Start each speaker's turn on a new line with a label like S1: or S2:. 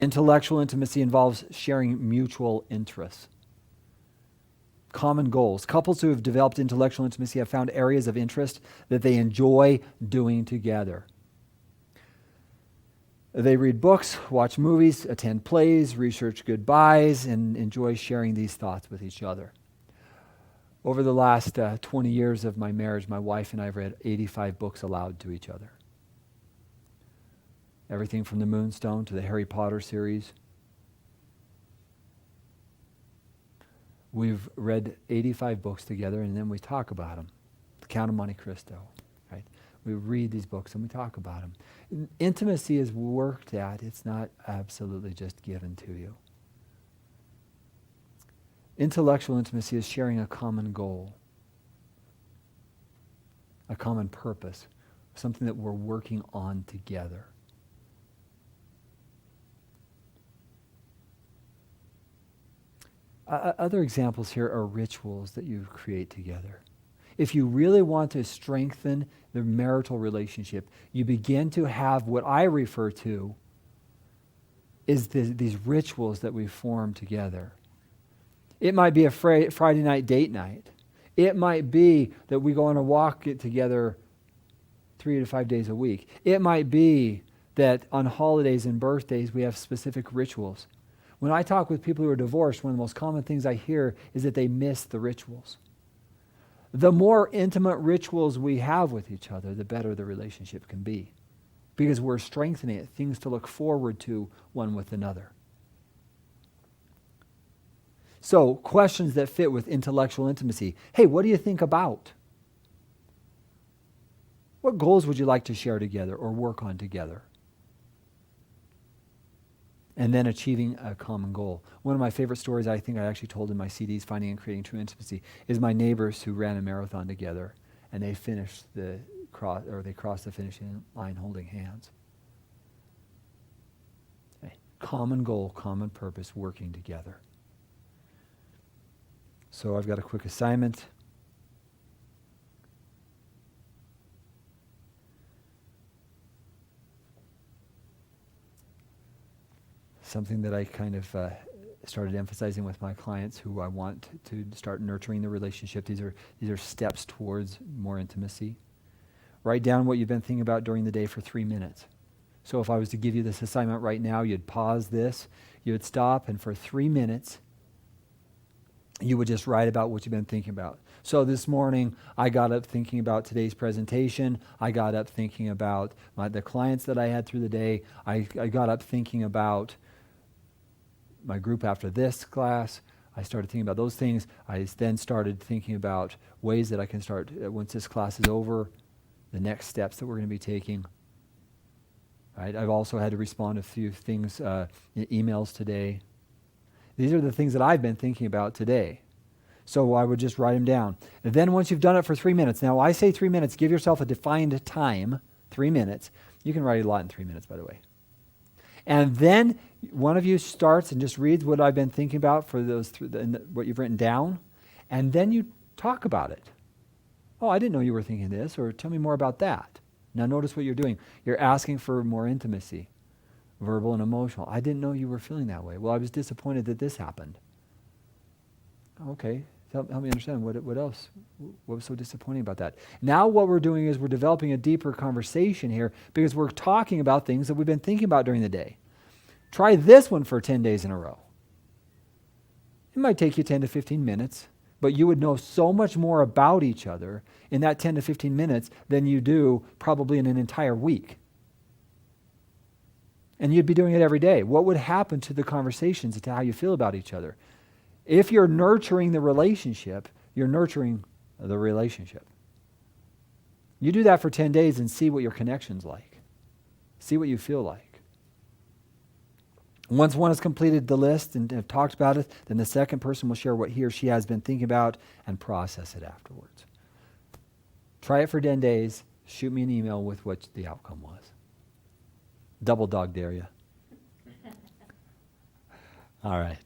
S1: Intellectual intimacy involves sharing mutual interests, common goals. Couples who have developed intellectual intimacy have found areas of interest that they enjoy doing together. They read books, watch movies, attend plays, research goodbyes, and enjoy sharing these thoughts with each other. Over the last 20 years of my marriage, my wife and I have read 85 books aloud to each other. Everything from the Moonstone to the Harry Potter series. We've read 85 books together, and then we talk about them. The Count of Monte Cristo, right? We read these books and we talk about them. Intimacy is worked at. It's not absolutely just given to you. Intellectual intimacy is sharing a common goal, a common purpose, something that we're working on together. Other examples here are rituals that you create together. If you really want to strengthen the marital relationship, you begin to have what I refer to is these rituals that we form together. It might be a Friday night date night. It might be that we go on a walk together 3 to 5 days a week. It might be that on holidays and birthdays we have specific rituals. When I talk with people who are divorced, one of the most common things I hear is that they miss the rituals. The more intimate rituals we have with each other, the better the relationship can be. Because we're strengthening it, things to look forward to one with another. So, questions that fit with intellectual intimacy. Hey, what do you think about? What goals would you like to share together or work on together? And then achieving a common goal. One of my favorite stories I think I actually told in my CDs, Finding and Creating True Intimacy, is my neighbors who ran a marathon together, and they finished they crossed the finishing line holding hands. Okay. Common goal, common purpose, working together. So I've got a quick assignment. Something that I kind of started emphasizing with my clients who I want to start nurturing the relationship. These are steps towards more intimacy. Write down what you've been thinking about during the day for 3 minutes. So if I was to give you this assignment right now, you'd pause this, you would stop, and for 3 minutes, you would just write about what you've been thinking about. So this morning, I got up thinking about today's presentation. I got up thinking about the clients that I had through the day. I got up thinking about my group after this class. I started thinking about those things. I then started thinking about ways that I can start, once this class is over, the next steps that we're going to be taking. Right? I've also had to respond to a few things, emails today. These are the things that I've been thinking about today. So I would just write them down. And then once you've done it for 3 minutes, now I say 3 minutes, give yourself a defined time, 3 minutes. You can write a lot in 3 minutes, by the way. And then one of you starts and just reads what I've been thinking about for those what you've written down, and then you talk about it. Oh, I didn't know you were thinking this, or tell me more about that. Now notice what you're doing. You're asking for more intimacy, verbal and emotional. I didn't know you were feeling that way. Well, I was disappointed that this happened. Okay, help me understand what else. What was so disappointing about that? Now what we're doing is we're developing a deeper conversation here because we're talking about things that we've been thinking about during the day. Try this one for 10 days in a row. It might take you 10 to 15 minutes, but you would know so much more about each other in that 10 to 15 minutes than you do probably in an entire week. And you'd be doing it every day. What would happen to the conversations and to how you feel about each other? If you're nurturing the relationship, you're nurturing the relationship. You do that for 10 days and see what your connection's like. See what you feel like. Once one has completed the list and have talked about it, then the second person will share what he or she has been thinking about and process it afterwards. Try it for 10 days. Shoot me an email with what the outcome was. Double dog dare you. All right.